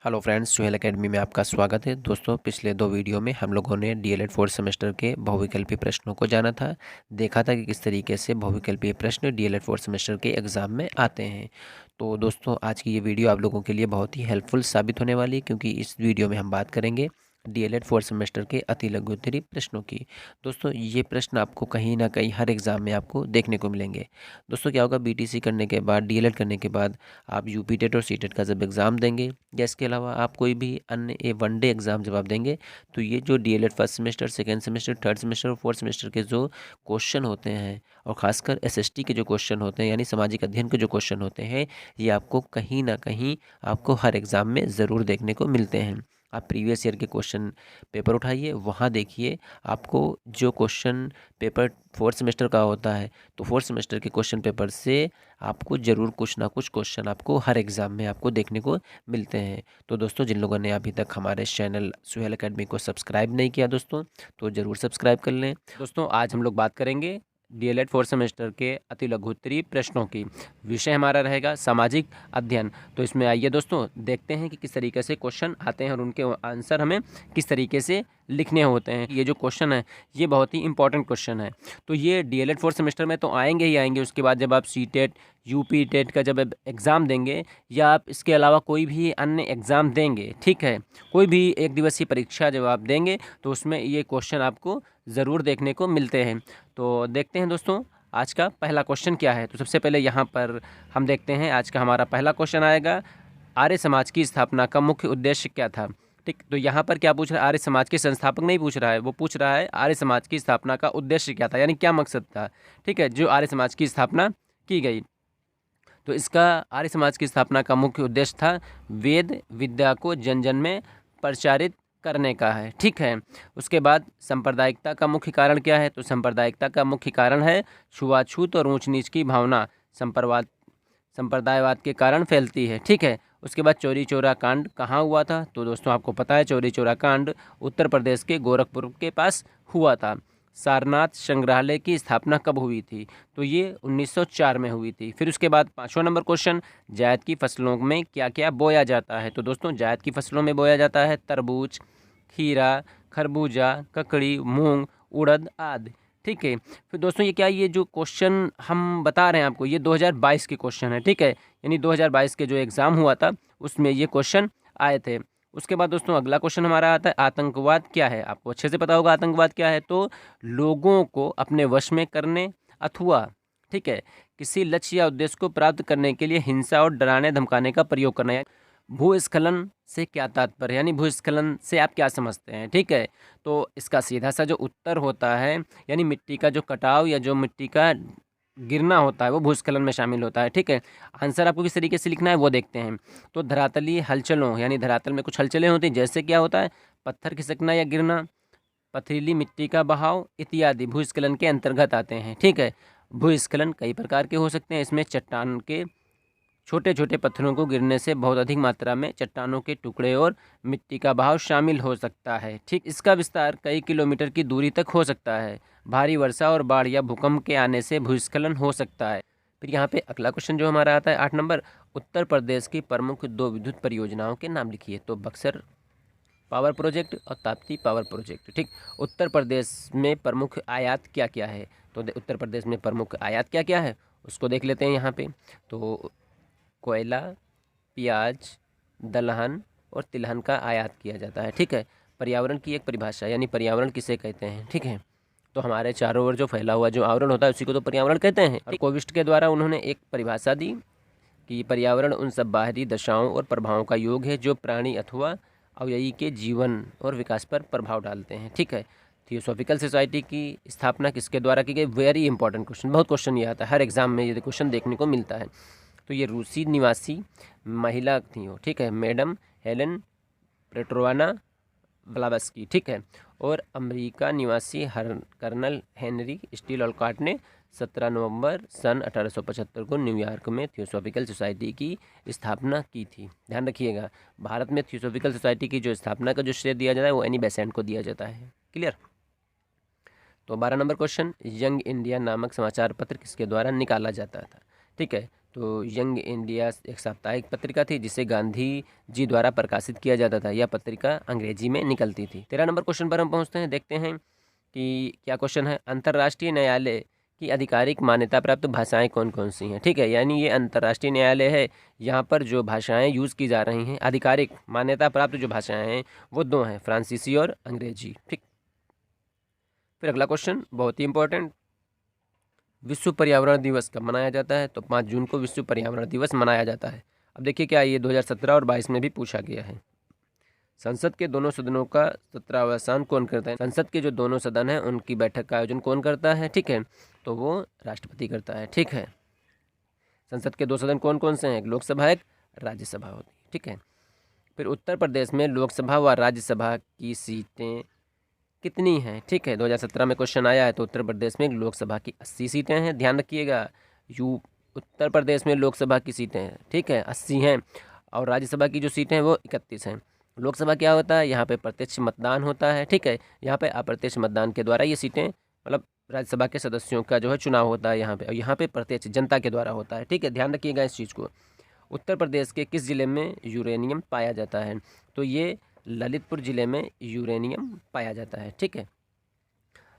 Hello friends, Suhail academy में आपका स्वागत है। दोस्तों, पिछले दो वीडियो में हम लोगों ने डीएलएड फोर्थ सेमेस्टर के बहुविकल्पी प्रश्नों को जाना था। देखा था कि किस तरीके से बहुविकल्पी प्रश्न डीएलएड फोर्थ सेमेस्टर के एग्ज़ाम में आते हैं। तो दोस्तों, आज की ये वीडियो आप लोगों के लिए बहुत ही हेल्पफुल साबित होने वाली है, क्योंकि इस वीडियो में हम बात करेंगे डीएलएड फोर्थ सेमेस्टर के अति लघु उत्तरीय प्रश्नों की। दोस्तों, ये प्रश्न आपको कहीं ना कहीं हर एग्ज़ाम में आपको देखने को मिलेंगे। दोस्तों, क्या होगा, बीटीसी करने के बाद, डीएलएड करने के बाद आप यूपी टेट और सीटेट का जब एग्ज़ाम देंगे या इसके अलावा आप कोई भी अन्य वनडे एग्ज़ाम जब आप देंगे, तो ये जो DElEd first semester, second semester, third semester और फोर्थ सेमेस्टर के जो क्वेश्चन होते हैं, और ख़ासकर एसएसटी के जो क्वेश्चन होते हैं यानी सामाजिक अध्ययन के जो क्वेश्चन होते हैं, ये आपको कहीं ना कहीं आपको हर एग्ज़ाम में ज़रूर देखने को मिलते हैं। आप प्रीवियस ईयर के क्वेश्चन पेपर उठाइए, वहाँ देखिए आपको जो क्वेश्चन पेपर फोर्थ सेमेस्टर का होता है, तो फोर्थ सेमेस्टर के क्वेश्चन पेपर से आपको ज़रूर कुछ ना कुछ क्वेश्चन आपको हर एग्ज़ाम में आपको देखने को मिलते हैं। तो दोस्तों, जिन लोगों ने अभी तक हमारे चैनल सुहेल एकेडमी को सब्सक्राइब नहीं किया दोस्तों, तो ज़रूर सब्सक्राइब कर लें। दोस्तों, आज हम लोग बात करेंगे डीएलएड फोर्थ सेमेस्टर के अति लघु उत्तरीय प्रश्नों की। विषय हमारा रहेगा सामाजिक अध्ययन। तो इसमें आइए दोस्तों, देखते हैं कि किस तरीके से क्वेश्चन आते हैं और उनके आंसर हमें किस तरीके से लिखने होते हैं। ये जो क्वेश्चन है, ये बहुत ही इंपॉर्टेंट क्वेश्चन है। तो ये डीएलएड फोर्थ सेमेस्टर में तो आएंगे ही आएंगे। उसके बाद जब आप सीटेट, यूपी टेट का जब एग्ज़ाम देंगे, या आप इसके अलावा कोई भी अन्य एग्ज़ाम देंगे, ठीक है, कोई भी एक दिवसीय परीक्षा जब आप देंगे, तो उसमें ये क्वेश्चन आपको ज़रूर देखने को मिलते हैं। तो देखते हैं दोस्तों, आज का पहला क्वेश्चन क्या है। तो सबसे पहले यहाँ पर हम देखते हैं, आज का हमारा पहला क्वेश्चन आएगा, आर्य समाज की स्थापना का मुख्य उद्देश्य क्या था। ठीक, तो यहाँ पर क्या पूछ रहा है, आर्य समाज के संस्थापक नहीं पूछ रहा है, वो पूछ रहा है आर्य समाज की स्थापना का उद्देश्य क्या था, यानी क्या मकसद था। ठीक है, जो आर्य समाज की स्थापना की गई, तो इसका आर्य समाज की स्थापना का मुख्य उद्देश्य था वेद विद्या को जन जन में प्रचारित करने का है। ठीक है, उसके बाद सांप्रदायिकता का मुख्य कारण क्या है। तो सांप्रदायिकता का मुख्य कारण है छुआछूत और ऊंच नीच की भावना संप्रदायवाद के कारण फैलती है। ठीक है, उसके बाद चौरी चौरा कांड कहाँ हुआ था। तो दोस्तों, आपको पता है चौरी चौरा कांड उत्तर प्रदेश के गोरखपुर के पास हुआ था। सारनाथ संग्रहालय की स्थापना कब हुई थी। तो ये 1904 में हुई थी। फिर उसके बाद पाँचवां नंबर क्वेश्चन, जायद की फसलों में क्या क्या बोया जाता है। तो दोस्तों, जायद की फसलों में बोया जाता है तरबूज, खीरा, खरबूजा, ककड़ी, मूंग, उड़द आदि। ठीक है, फिर दोस्तों, ये जो क्वेश्चन हम बता रहे हैं आपको, ये 2022 के क्वेश्चन है। ठीक है, यानी 2022 के जो एग्ज़ाम हुआ था, उसमें ये क्वेश्चन आए थे। उसके बाद दोस्तों, अगला क्वेश्चन हमारा आता है, आतंकवाद क्या है। आपको अच्छे से पता होगा आतंकवाद क्या है। तो लोगों को अपने वश में करने अथवा, ठीक है, किसी लक्ष्य या उद्देश्य को प्राप्त करने के लिए हिंसा और डराने धमकाने का प्रयोग करना। भूस्खलन से क्या तात्पर्य, यानी भूस्खलन से आप क्या समझते हैं। ठीक है, तो इसका सीधा सा जो उत्तर होता है, यानी मिट्टी का जो कटाव या जो मिट्टी का गिरना होता है, वो भूस्खलन में शामिल होता है। ठीक है, आंसर आपको किस तरीके से लिखना है वो देखते हैं। तो धरातलीय हलचलों, यानी धरातल में कुछ हलचलें होती हैं, जैसे क्या होता है, पत्थर खिसकना या गिरना, पथरीली मिट्टी का बहाव इत्यादि भूस्खलन के अंतर्गत आते हैं। ठीक है, भूस्खलन कई प्रकार के हो सकते हैं। इसमें चट्टान के छोटे छोटे पत्थरों को गिरने से बहुत अधिक मात्रा में चट्टानों के टुकड़े और मिट्टी का बहाव शामिल हो सकता है। ठीक, इसका विस्तार कई किलोमीटर की दूरी तक हो सकता है। भारी वर्षा और बाढ़ या भूकंप के आने से भूस्खलन हो सकता है। फिर यहाँ पे अगला क्वेश्चन जो हमारा आता है 8 नंबर, उत्तर प्रदेश की प्रमुख 2 विद्युत परियोजनाओं के नाम लिखिए। तो बक्सर पावर प्रोजेक्ट और ताप्ती पावर प्रोजेक्ट। ठीक, उत्तर प्रदेश में प्रमुख आयात क्या क्या है। तो उत्तर प्रदेश में प्रमुख आयात क्या क्या है उसको देख लेते हैं यहाँ पे। तो कोयला, प्याज, दलहन और तिलहन का आयात किया जाता है। ठीक है, पर्यावरण की एक परिभाषा, यानी पर्यावरण किसे कहते हैं। ठीक है, तो हमारे चारों ओर जो फैला हुआ जो आवरण होता है, उसी को तो पर्यावरण कहते हैं। और कोविस्ट के द्वारा उन्होंने एक परिभाषा दी कि पर्यावरण उन सब बाहरी दशाओं और प्रभावों का योग है जो प्राणी अथवा अवयवी के जीवन और विकास पर प्रभाव डालते हैं। ठीक है, थियोसॉफिकल सोसाइटी की स्थापना किसके द्वारा की गई। वेरी इंपॉर्टेंट क्वेश्चन, बहुत क्वेश्चन ये आता है हर एग्जाम में, ये क्वेश्चन देखने को मिलता है। तो ये रूसी निवासी महिला थी वो। ठीक है, मैडम हेलेन पेट्रोवाना ब्लावस्की। ठीक है, और अमेरिका निवासी कर्नल हेनरी स्टील ओलकॉट ने 17 नवंबर सन 1875 को न्यूयॉर्क में थियोसॉफिकल सोसाइटी की स्थापना की थी। ध्यान रखिएगा, भारत में थियोसॉफिकल सोसाइटी की जो स्थापना का जो श्रेय दिया जाता है, वो एनी बेसेंट को दिया जाता है। क्लियर। तो 12 नंबर क्वेश्चन, यंग इंडिया नामक समाचार पत्र किसके द्वारा निकाला जाता था। ठीक है, तो यंग इंडिया एक साप्ताहिक पत्रिका थी जिसे गांधी जी द्वारा प्रकाशित किया जाता था। यह पत्रिका अंग्रेजी में निकलती थी। 13 नंबर क्वेश्चन पर हम पहुंचते हैं, देखते हैं कि क्या क्वेश्चन है। अंतर्राष्ट्रीय न्यायालय की आधिकारिक मान्यता प्राप्त भाषाएं कौन कौन सी हैं? ठीक है, यानी ये अंतर्राष्ट्रीय न्यायालय है, यहाँ पर जो भाषाएं यूज़ की जा रही हैं, आधिकारिक मान्यता प्राप्त जो भाषाएं हैं वो दो हैं, फ्रांसीसी और अंग्रेजी। ठीक, फिर अगला क्वेश्चन बहुत ही इंपॉर्टेंट, विश्व पर्यावरण दिवस कब मनाया जाता है? तो 5 जून को विश्व पर्यावरण दिवस मनाया जाता है। अब देखिए क्या ये 2017 और 22 में भी पूछा गया है। संसद के दोनों सदनों का सत्रावसान कौन करता है? संसद के जो दोनों सदन हैं उनकी बैठक का आयोजन कौन करता है? ठीक है, तो वो राष्ट्रपति करता है। ठीक है, संसद के दो सदन कौन कौन से हैं? एक लोकसभा, एक राज्यसभा होती है। ठीक है, फिर उत्तर प्रदेश में लोकसभा व राज्यसभा की सीटें कितनी हैं? ठीक है, 2017 में क्वेश्चन आया है, तो उत्तर प्रदेश में लोकसभा की 80 सीटें हैं। ध्यान रखिएगा, उत्तर प्रदेश में लोकसभा की सीटें हैं, ठीक है, 80 हैं, और राज्यसभा की जो सीटें हैं वो 31 हैं। लोकसभा क्या होता है? यहाँ पे प्रत्यक्ष मतदान होता है। ठीक है, यहाँ पे अप्रत्यक्ष मतदान के द्वारा ये सीटें, मतलब राज्यसभा के सदस्यों का जो है चुनाव होता है यहाँ पे, और यहाँ पे प्रत्यक्ष जनता के द्वारा होता है। ठीक है, ध्यान रखिएगा इस चीज़ को। उत्तर प्रदेश के किस जिले में यूरेनियम पाया जाता है? तो ये ललितपुर जिले में यूरेनियम पाया जाता है। ठीक है,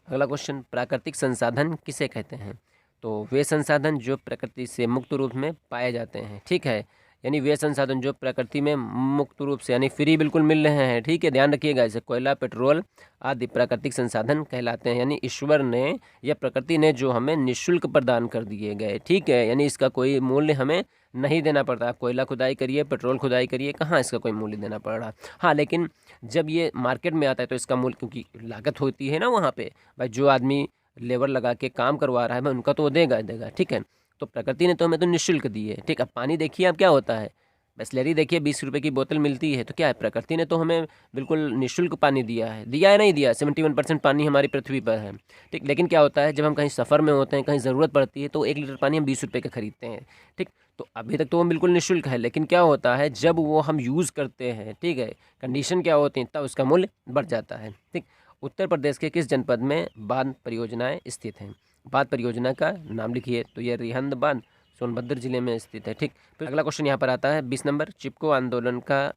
अगला क्वेश्चन, प्राकृतिक संसाधन किसे कहते हैं? तो वे संसाधन जो प्रकृति से मुक्त रूप में पाए जाते हैं। ठीक है, यानी वे संसाधन जो प्रकृति में मुक्त रूप से यानी फ्री बिल्कुल मिल रहे हैं। ठीक है, ध्यान रखिएगा, जैसे कोयला, पेट्रोल आदि प्राकृतिक संसाधन कहलाते हैं, यानी ईश्वर ने या प्रकृति ने जो हमें निःशुल्क प्रदान कर दिए गए। ठीक है, यानी इसका कोई मूल्य हमें नहीं देना पड़ता। कोयला खुदाई करिए, पेट्रोल खुदाई करिए, कहाँ इसका कोई मूल्य देना पड़ रहा। हाँ, लेकिन जब ये मार्केट में आता है तो इसका मूल्य, क्योंकि लागत होती है ना वहाँ पे, भाई जो आदमी लेबर लगा के काम करवा रहा है भाई उनका तो वो देगा। ठीक है, तो प्रकृति ने तो हमें तो निःशुल्क दी है। ठीक है, पानी देखिए अब क्या होता है, बिसलेरी देखिए 20 रुपये की बोतल मिलती है, तो क्या है, प्रकृति ने तो हमें बिल्कुल निःशुल्क पानी दिया है। नहीं दिया, 71% पानी हमारी पृथ्वी पर है। ठीक, लेकिन क्या होता है, जब हम कहीं सफ़र में होते हैं, कहीं ज़रूरत पड़ती है, तो 1 लीटर पानी हम 20 रुपये का खरीदते हैं। ठीक, तो अभी तक तो वो बिल्कुल निःशुल्क है, लेकिन क्या होता है जब वो हम यूज़ करते हैं, ठीक है, कंडीशन क्या होती है, तब उसका मूल्य बढ़ जाता है। ठीक, उत्तर प्रदेश के किस जनपद में बांध परियोजनाएं स्थित हैं? बांध परियोजना का नाम लिखिए। तो ये रिहंद बांध सोनभद्र जिले में स्थित है। ठीक, फिर अगला क्वेश्चन यहाँ पर आता है 20 नंबर, चिपको आंदोलन का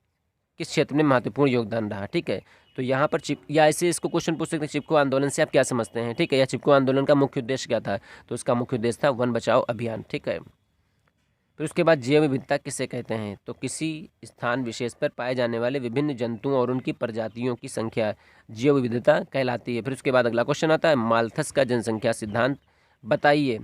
किस क्षेत्र में महत्वपूर्ण योगदान रहा? ठीक है, तो यहाँ पर या ऐसे इसको क्वेश्चन पूछ सकते हैं, चिपको आंदोलन से आप क्या समझते हैं? ठीक है, या चिपको आंदोलन का मुख्य उद्देश्य क्या था? तो उसका मुख्य उद्देश्य था वन बचाओ अभियान। ठीक है, फिर उसके बाद जैव विविधता किसे कहते हैं? तो किसी स्थान विशेष पर पाए जाने वाले विभिन्न जंतुओं और उनकी प्रजातियों की संख्या जैव विविधता कहलाती है। फिर उसके बाद अगला क्वेश्चन आता है, माल्थस का जनसंख्या सिद्धांत बताइए।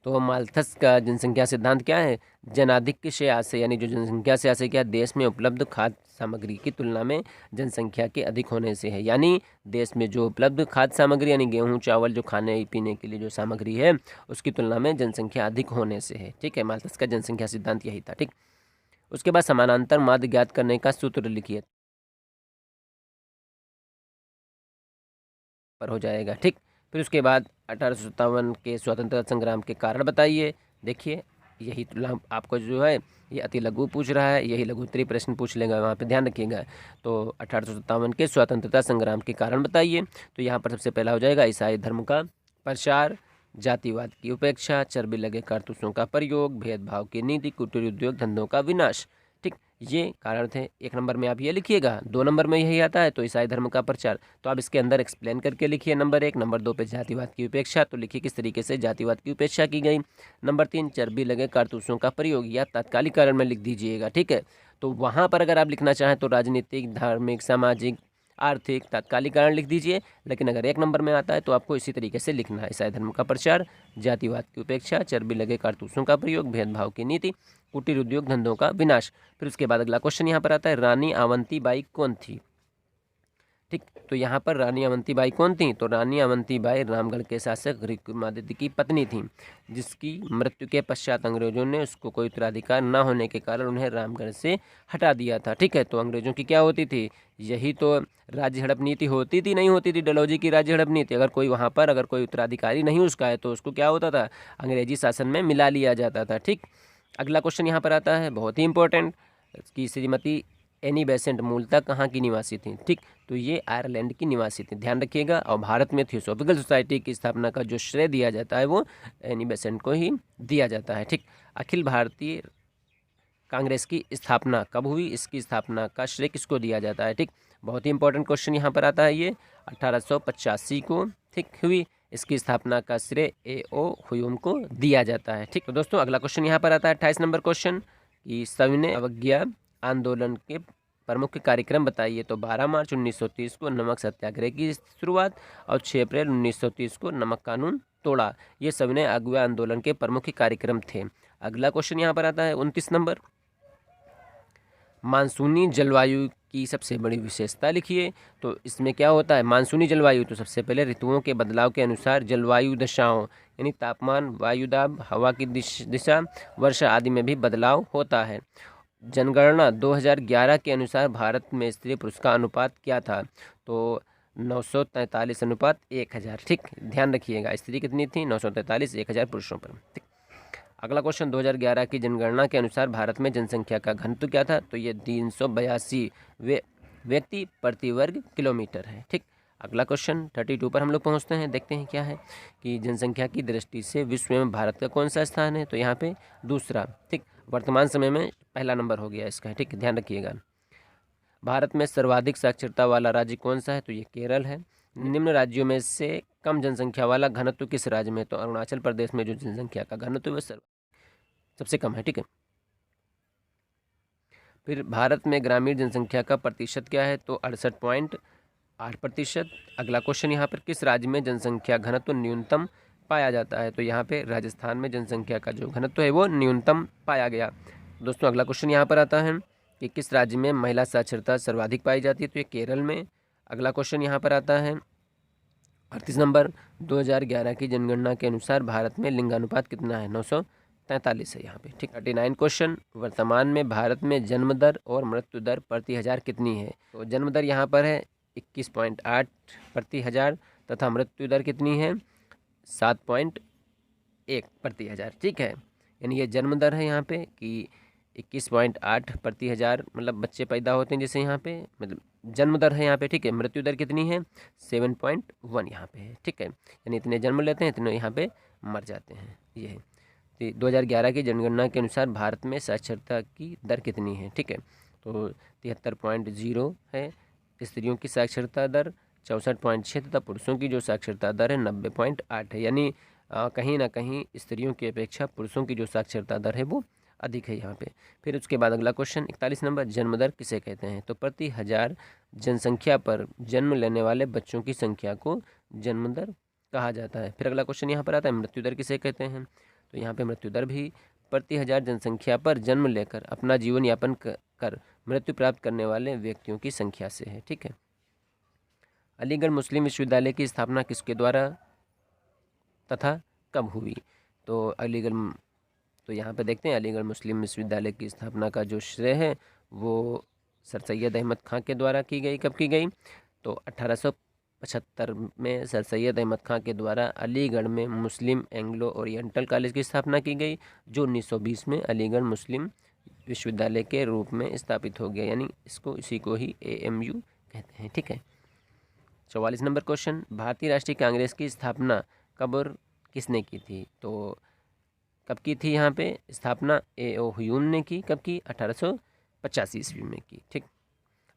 तो माल्थस का जनसंख्या सिद्धांत क्या है? जनाधिक्य से आशय, यानी जो जनसंख्या से आशय क्या, देश में उपलब्ध खाद्य सामग्री की तुलना में जनसंख्या के अधिक होने से है। यानी देश में जो उपलब्ध खाद्य सामग्री यानी गेहूं, चावल, जो खाने पीने के लिए जो सामग्री है उसकी तुलना में जनसंख्या अधिक होने से है। ठीक है, माल्थस का जनसंख्या सिद्धांत यही था। ठीक, उसके बाद समानांतर माध्य ज्ञात करने का सूत्र लिखिए पर हो जाएगा। ठीक, फिर उसके बाद 1857 के स्वतंत्रता संग्राम के कारण बताइए। देखिए यही आपको जो है ये अति लघु पूछ रहा है, यही लघु उत्तरीय प्रश्न पूछ लेगा, वहाँ पे ध्यान रखिएगा। तो 1857 के स्वतंत्रता संग्राम के कारण बताइए। तो यहाँ पर सबसे पहला हो जाएगा ईसाई धर्म का प्रचार, जातिवाद की उपेक्षा, चर्बी लगे कारतूसों का प्रयोग, भेदभाव की नीति, कुटीर उद्योग धंधों का विनाश। ठीक, ये कारण थे। 1 नंबर में आप ये लिखिएगा। 2 नंबर में यही आता है, तो ईसाई धर्म का प्रचार, तो आप इसके अंदर एक्सप्लेन करके लिखिए नंबर 1। नंबर 2 पे जातिवाद की उपेक्षा, तो लिखिए किस तरीके से जातिवाद की उपेक्षा की गई। नंबर 3 चर्बी लगे कारतूसों का प्रयोग, या तात्कालिक कारण में लिख दीजिएगा। ठीक है, तो वहाँ पर अगर आप लिखना चाहें तो राजनीतिक, धार्मिक, सामाजिक, आर्थिक, तात्कालिक कारण लिख दीजिए, लेकिन अगर 1 नंबर में आता है तो आपको इसी तरीके से लिखना है, ईसाई धर्म का प्रचार, जातिवाद की उपेक्षा, चर्बी लगे कारतूसों का प्रयोग, भेदभाव की नीति, कुटीर उद्योग धंधों का विनाश। फिर उसके बाद अगला क्वेश्चन यहाँ पर आता है, रानी अवंतीबाई कौन थी? ठीक, तो यहाँ पर रानी अवंतीबाई कौन थी? तो रानी अवंतीबाई रामगढ़ के शासक विक्रमादित्य की पत्नी थी, जिसकी मृत्यु के पश्चात अंग्रेजों ने उसको कोई उत्तराधिकार न होने के कारण उन्हें रामगढ़ से हटा दिया था। ठीक है, तो अंग्रेजों की क्या होती थी, यही तो राज्य हड़प नीति होती थी, नहीं होती थी, डलहौजी की राज्य हड़प नीति। अगर कोई वहाँ पर अगर कोई उत्तराधिकारी नहीं उसका है तो उसको क्या होता था, अंग्रेजी शासन में मिला लिया जाता था। ठीक, अगला क्वेश्चन यहाँ पर आता है बहुत ही इंपॉर्टेंट, कि श्रीमती एनी बेसेंट मूलतः कहाँ की निवासी थी? ठीक, तो ये आयरलैंड की निवासी थी, ध्यान रखिएगा। और भारत में थियोसॉफिकल सोसाइटी की स्थापना का जो श्रेय दिया जाता है वो एनी बेसेंट को ही दिया जाता है। ठीक, अखिल भारतीय कांग्रेस की स्थापना कब हुई? इसकी स्थापना का श्रेय किसको दिया जाता है? ठीक, बहुत ही इंपॉर्टेंट क्वेश्चन यहाँ पर आता है ये। 1885 को ठीक हुई। इसकी स्थापना का श्रेय A.O. ह्यूम को दिया जाता है। ठीक, तो दोस्तों अगला क्वेश्चन यहाँ पर आता है 28 नंबर क्वेश्चन कि सविनय अवज्ञा आंदोलन के प्रमुख कार्यक्रम बताइए। तो 12 मार्च 1930 को नमक सत्याग्रह की शुरुआत और 6 अप्रैल 1930 को नमक कानून तोड़ा। ये सविनय अवज्ञा आंदोलन के प्रमुख कार्यक्रम थे। अगला क्वेश्चन यहाँ पर आता है 29 नंबर, मानसूनी जलवायु की सबसे बड़ी विशेषता लिखिए। तो इसमें क्या होता है मानसूनी जलवायु? तो सबसे पहले ऋतुओं के बदलाव के अनुसार जलवायु दशाओं यानी तापमान, वायुदाब, हवा की दिशा, वर्षा आदि में भी बदलाव होता है। जनगणना 2011 के अनुसार भारत में स्त्री पुरुष का अनुपात क्या था? तो 943 अनुपात 1000। ठीक, ध्यान रखिएगा, स्त्री कितनी थी? 943, 1000 पुरुषों पर। ठीक, अगला क्वेश्चन 2011 की जनगणना के अनुसार भारत में जनसंख्या का घनत्व क्या था? तो ये 382 व्यक्ति प्रति वर्ग किलोमीटर है। ठीक, अगला क्वेश्चन 32 पर हम लोग पहुंचते हैं, देखते हैं क्या है कि जनसंख्या की दृष्टि से विश्व में भारत का कौन सा स्थान है? तो यहाँ पे दूसरा। ठीक, वर्तमान समय में पहला नंबर हो गया इसका। ठीक, ध्यान रखिएगा। भारत में सर्वाधिक साक्षरता वाला राज्य कौन सा है? तो ये केरल है। निम्न राज्यों में से कम जनसंख्या वाला घनत्व किस राज्य में? तो अरुणाचल प्रदेश में जो जनसंख्या का घनत्व है सबसे कम है। ठीक है, फिर भारत में ग्रामीण जनसंख्या का प्रतिशत क्या है? तो 68.8%। अगला क्वेश्चन यहाँ पर किस राज्य में जनसंख्या घनत्व न्यूनतम पाया जाता है? तो यहाँ पे राजस्थान में जनसंख्या का जो घनत्व है वो न्यूनतम पाया गया। दोस्तों अगला क्वेश्चन यहाँ पर आता है कि किस राज्य में महिला साक्षरता सर्वाधिक पाई जाती है? तो ये केरल में। अगला क्वेश्चन यहाँ पर आता है 38 नंबर, 2011 की जनगणना के अनुसार भारत में लिंगानुपात कितना है? 943 है यहाँ पे। ठीक, 39 क्वेश्चन, वर्तमान में भारत में जन्म दर और मृत्यु दर प्रति हजार कितनी है? तो जन्म दर यहाँ पर है 21.8 प्रति हजार तथा मृत्यु दर कितनी है? 7.1 प्रति हजार। ठीक है, यानी ये जन्म दर है यहाँ पे कि 21.8 प्रति हजार, मतलब बच्चे पैदा होते हैं जैसे यहाँ पे, मतलब जन्म दर है यहाँ पे। ठीक है, मृत्यु दर कितनी है? 7.1 यहाँ पे है। ठीक है, यानी इतने जन्म लेते हैं इतने यहाँ पे मर जाते हैं। ये है 2011 की जनगणना के अनुसार भारत में साक्षरता की दर कितनी है? ठीक है, तो 73.0 है स्त्रियों की साक्षरता दर, 64.6 तथा पुरुषों की जो साक्षरता दर है 90.8 है। यानी कहीं ना कहीं स्त्रियों की अपेक्षा पुरुषों की जो साक्षरता दर है वो अधिक है यहाँ पे। फिर उसके बाद अगला क्वेश्चन 41 नंबर, जन्म दर किसे कहते हैं? तो प्रति हजार जनसंख्या पर जन्म लेने वाले बच्चों की संख्या को जन्म दर कहा जाता है। फिर अगला क्वेश्चन यहाँ पर आता है मृत्यु दर किसे कहते हैं? तो यहाँ पे मृत्यु दर भी प्रति हजार जनसंख्या पर जन्म लेकर अपना जीवन यापन कर मृत्यु प्राप्त करने वाले व्यक्तियों की संख्या से है। ठीक है, अलीगढ़ मुस्लिम विश्वविद्यालय की स्थापना किसके द्वारा तथा कब हुई? तो तो यहाँ पे देखते हैं अलीगढ़ मुस्लिम विश्वविद्यालय की स्थापना का जो श्रेय है वो सर सैयद अहमद खां के द्वारा की गई। कब की गई? तो 1875 में सर सैयद अहमद खां के द्वारा अलीगढ़ में मुस्लिम एंग्लो ओरिएंटल कॉलेज की स्थापना की गई, जो 1920 में अलीगढ़ मुस्लिम विश्वविद्यालय के रूप में स्थापित हो गया, यानी इसी को ही AMU कहते हैं। ठीक है, 44 नंबर क्वेश्चन, भारतीय राष्ट्रीय कांग्रेस की स्थापना कब और किसने की थी? तो कब की थी यहाँ पे स्थापना? A.O. ह्यूम ने की। कब की? 1885 ईस्वी में की। ठीक,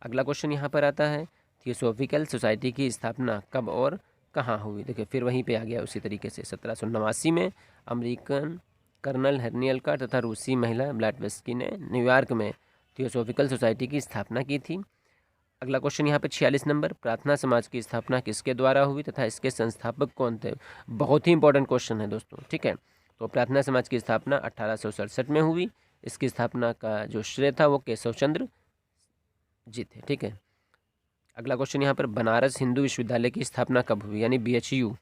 अगला क्वेश्चन यहाँ पर आता है थियोसॉफिकल सोसाइटी की स्थापना कब और कहाँ हुई? देखिए फिर वहीं पे आ गया उसी तरीके से। 1789 में अमेरिकन कर्नल हेनरी अल्कोट तथा रूसी महिला ब्लैटवेस्की ने न्यूयॉर्क में थियोसॉफिकल सोसाइटी की स्थापना की थी। अगला क्वेश्चन यहाँ पे 46 नंबर, प्रार्थना समाज की स्थापना किसके द्वारा हुई तथा इसके संस्थापक कौन थे? बहुत ही इंपॉर्टेंट क्वेश्चन है दोस्तों। ठीक है, तो प्रार्थना समाज की स्थापना 1867 में हुई। इसकी स्थापना का जो श्रेय था वो केशव चंद्र जी थे। ठीक है, अगला क्वेश्चन यहाँ पर बनारस हिंदू विश्वविद्यालय की स्थापना कब हुई, यानी BHU?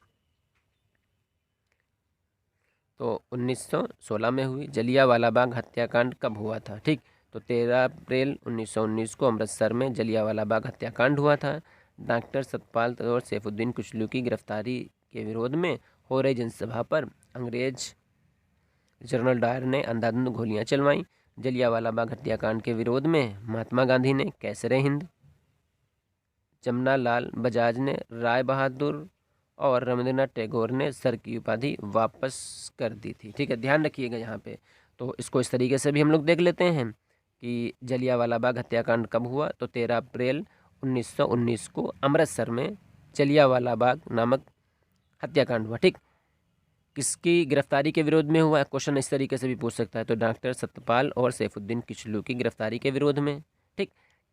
तो 1916 में हुई। जलियांवाला बाग हत्याकांड कब हुआ था? ठीक, तो 13 अप्रैल 1919 को अमृतसर में जलियांवाला बाग हत्याकांड हुआ था। डॉक्टर सतपाल और सैफुद्दीन कुचलू की गिरफ्तारी के विरोध में हो रही जनसभा पर अंग्रेज जनरल डायर ने अंधाधुंध गोलियां चलवाईं। जलियांवाला बाग हत्याकांड के विरोध में महात्मा गांधी ने कैसरे हिंद, जमना लाल बजाज ने राय बहादुर और रविंद्रनाथ टैगोर ने सर की उपाधि वापस कर दी थी। ठीक है, ध्यान रखिएगा यहाँ पे। तो इसको इस तरीके से भी हम लोग देख लेते हैं कि जलियांवाला बाग हत्याकांड कब हुआ, तो 13 अप्रैल 1919 को अमृतसर में जलियांवाला बाग नामक हत्याकांड हुआ। ठीक, किसकी गिरफ्तारी के विरोध में हुआ? क्वेश्चन इस तरीके से भी पूछ सकता है। तो डॉक्टर सत्यपाल और सैफुद्दीन किचलू की गिरफ्तारी के विरोध में। ठीक,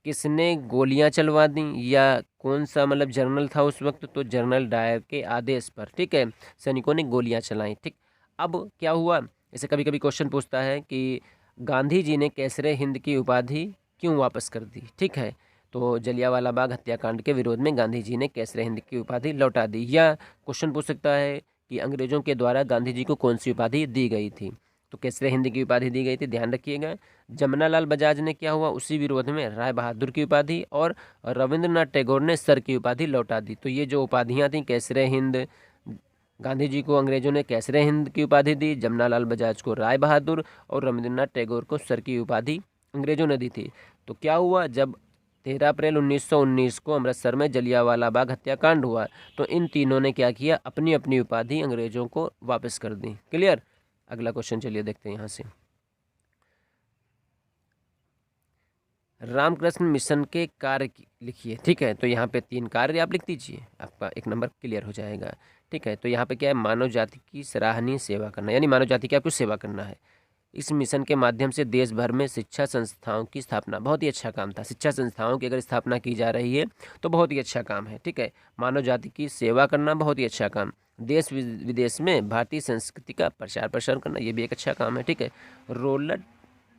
किसने गोलियां चलवा दी या कौन सा मतलब जनरल था उस वक्त? तो जनरल डायर के आदेश पर, ठीक है, सैनिकों ने गोलियां चलाई। ठीक, अब क्या हुआ, इसे कभी कभी क्वेश्चन पूछता है कि गांधी जी ने कैसरे हिंद की उपाधि क्यों वापस कर दी? ठीक है, तो जलियांवाला बाग हत्याकांड के विरोध में गांधी जी ने कैसरे हिंद की उपाधि लौटा दी। या क्वेश्चन पूछ सकता है कि अंग्रेजों के द्वारा गांधी जी को कौन सी उपाधि दी गई थी? तो कैसरे हिंद की उपाधि दी गई थी, ध्यान रखिएगा। जमना लाल बजाज ने क्या हुआ, उसी विरोध में राय बहादुर की उपाधि और रविंद्रनाथ टैगोर ने सर की उपाधि लौटा दी। तो ये जो उपाधियां थी, कैसरे हिंद, गांधी जी को अंग्रेजों ने कैसरे हिंद की उपाधि दी, जमना लाल बजाज को राय बहादुर और रविंद्रनाथ टैगोर को सर की उपाधि अंग्रेजों ने दी थी। तो क्या हुआ, जब 13 अप्रैल 1919 को अमृतसर में जलियांवाला बाग हत्याकांड हुआ तो इन तीनों ने क्या किया, अपनी अपनी उपाधि अंग्रेजों को वापस कर दी। क्लियर? अगला क्वेश्चन चलिए देखते हैं यहाँ से। रामकृष्ण मिशन के कार्य लिखिए। ठीक है, तो यहाँ पे 3 कार्य आप लिख दीजिए, आपका 1 नंबर क्लियर हो जाएगा। ठीक है, तो यहाँ पे क्या है, मानव जाति की सराहनीय सेवा करना, यानी मानव जाति की आपको सेवा करना है। इस मिशन के माध्यम से देश भर में शिक्षा संस्थाओं की स्थापना, बहुत ही अच्छा काम था। शिक्षा संस्थाओं की अगर स्थापना की जा रही है तो बहुत ही अच्छा काम है। ठीक है, मानव जाति की सेवा करना बहुत ही अच्छा काम। देश विदेश में भारतीय संस्कृति का प्रचार प्रसार करना, ये भी एक अच्छा काम है। ठीक है, रोलट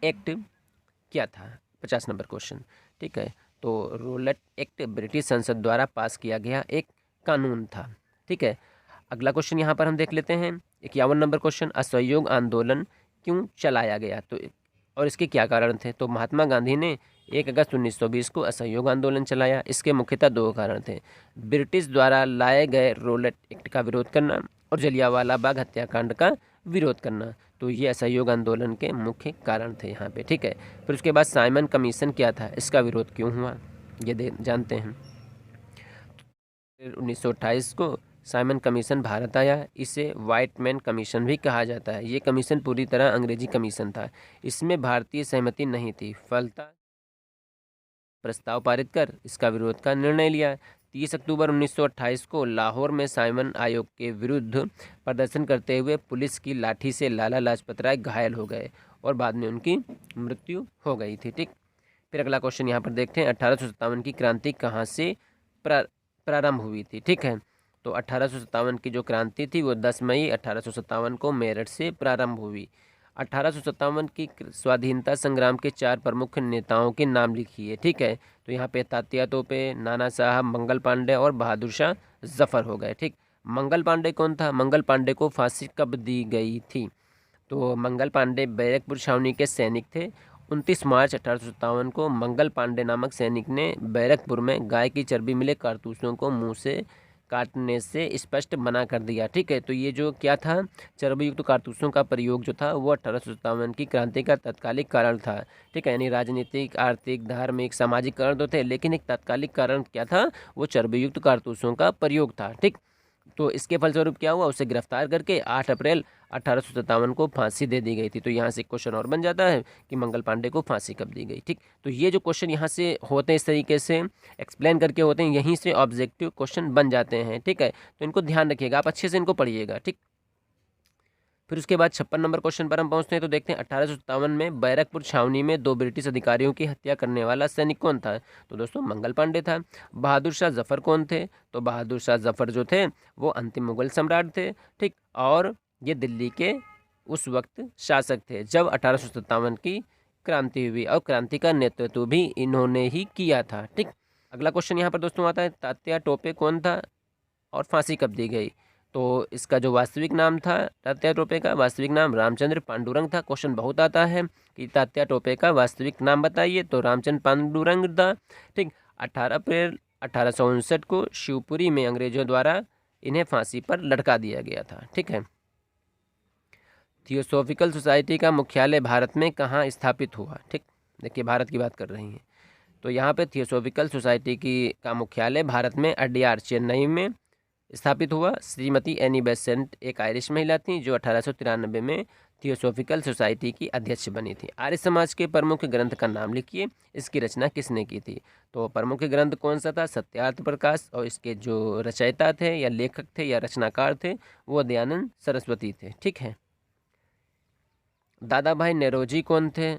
एक्ट क्या था? 50 नंबर क्वेश्चन। ठीक है, तो रोलट एक्ट ब्रिटिश संसद द्वारा पास किया गया एक कानून था। ठीक है, अगला क्वेश्चन यहाँ पर हम देख लेते हैं। 51 नंबर क्वेश्चन, असहयोग आंदोलन क्यों चलाया गया? तो और इसके क्या कारण थे? तो महात्मा गांधी ने 1 अगस्त 1920 को असहयोग आंदोलन चलाया। इसके मुख्यतः 2 कारण थे, ब्रिटिश द्वारा लाए गए रोलट एक्ट का विरोध करना और जलियांवाला बाग हत्याकांड का विरोध करना। तो ये असहयोग आंदोलन के मुख्य कारण थे यहाँ पे। ठीक है, फिर उसके बाद साइमन कमीशन क्या था, इसका विरोध क्यों हुआ, ये जानते हैं। फिर 1928 को साइमन कमीशन भारत आया। इसे व्हाइट मैन कमीशन भी कहा जाता है। ये कमीशन पूरी तरह अंग्रेजी कमीशन था, इसमें भारतीय सहमति नहीं थी, फलतः प्रस्ताव पारित कर इसका विरोध का निर्णय लिया। 30 अक्टूबर 1928 को लाहौर में साइमन आयोग के विरुद्ध प्रदर्शन करते हुए पुलिस की लाठी से लाला लाजपत राय घायल हो गए और बाद में उनकी मृत्यु हो गई थी। ठीक, फिर अगला क्वेश्चन यहाँ पर देखते हैं, 1857 की क्रांति कहाँ से प्रारंभ हुई थी? ठीक है, तो 1857 की जो क्रांति थी वो 10 मई 1857 को मेरठ से प्रारंभ हुई। 1857 की स्वाधीनता संग्राम के 4 प्रमुख नेताओं के नाम लिखिए। ठीक है, तो यहाँ पे तात्या तोपे, नाना साहब, मंगल पांडे और बहादुर शाह जफर हो गए। ठीक, मंगल पांडे कौन था? मंगल पांडे को फांसी कब दी गई थी? तो मंगल पांडे बैरकपुर छावनी के सैनिक थे। 29 मार्च 1857 को मंगल पांडे नामक सैनिक ने बैरकपुर में गाय की चर्बी मिले कारतूसों को मुंह से काटने से स्पष्ट मना कर दिया। ठीक है, तो ये जो क्या था, चर्बी युक्त कारतूसों का प्रयोग जो था वो 1857 की क्रांति का तत्कालिक कारण था। ठीक है, यानी राजनीतिक, आर्थिक, धार्मिक, सामाजिक कारण तो थे, लेकिन एक तात्कालिक कारण क्या था, वो चर्बी युक्त कारतूसों का प्रयोग था। ठीक, तो इसके फलस्वरूप क्या हुआ, उसे गिरफ्तार करके 8 अप्रैल 1857 को फांसी दे दी गई थी। तो यहाँ से क्वेश्चन और बन जाता है कि मंगल पांडे को फांसी कब दी गई। ठीक, तो ये जो क्वेश्चन यहाँ से होते हैं इस तरीके से एक्सप्लेन करके होते हैं, यहीं से ऑब्जेक्टिव क्वेश्चन बन जाते हैं। ठीक है, तो इनको ध्यान रखिएगा, आप अच्छे से इनको पढ़िएगा। ठीक, फिर उसके बाद 56 नंबर क्वेश्चन पर हम पहुंचते हैं। तो देखते हैं 1857 में बैरकपुर छावनी में 2 ब्रिटिश अधिकारियों की हत्या करने वाला सैनिक कौन था? तो दोस्तों मंगल पांडे था। बहादुर शाह जफर कौन थे? तो बहादुर शाह जफर जो थे वो अंतिम मुगल सम्राट थे। ठीक, और ये दिल्ली के उस वक्त शासक थे जब 1857 की क्रांति हुई और क्रांति का नेतृत्व भी इन्होंने ही किया था। ठीक, अगला क्वेश्चन यहाँ पर दोस्तों आता है, तात्या टोपे कौन था और फांसी कब दी गई? तो इसका जो वास्तविक नाम था तात्या टोपे का वास्तविक नाम रामचंद्र पांडुरंग था। क्वेश्चन बहुत आता है कि तात्या टोपे का वास्तविक नाम बताइए, तो रामचंद्र पांडुरंग था। ठीक, 18 अप्रैल 1859 को शिवपुरी में अंग्रेजों द्वारा इन्हें फांसी पर लटका दिया गया था। ठीक है, थियोसॉफिकल सोसाइटी का मुख्यालय भारत में कहाँ स्थापित हुआ? ठीक, देखिए भारत की बात कर रही हैं, तो यहाँ पे थियोसॉफिकल सोसाइटी का मुख्यालय भारत में अड्यार चेन्नई में स्थापित हुआ। श्रीमती एनी बेसेंट एक आयरिश महिला थी जो 1893 में थियोसॉफिकल सोसाइटी की अध्यक्ष बनी थी। आर्य समाज के प्रमुख ग्रंथ का नाम लिखिए, इसकी रचना किसने की थी? तो प्रमुख ग्रंथ कौन सा था? सत्यार्थ प्रकाश, और इसके जो रचयिता थे या लेखक थे या रचनाकार थे वो दयानंद सरस्वती थे। ठीक है। दादा भाई नौरोजी कौन थे?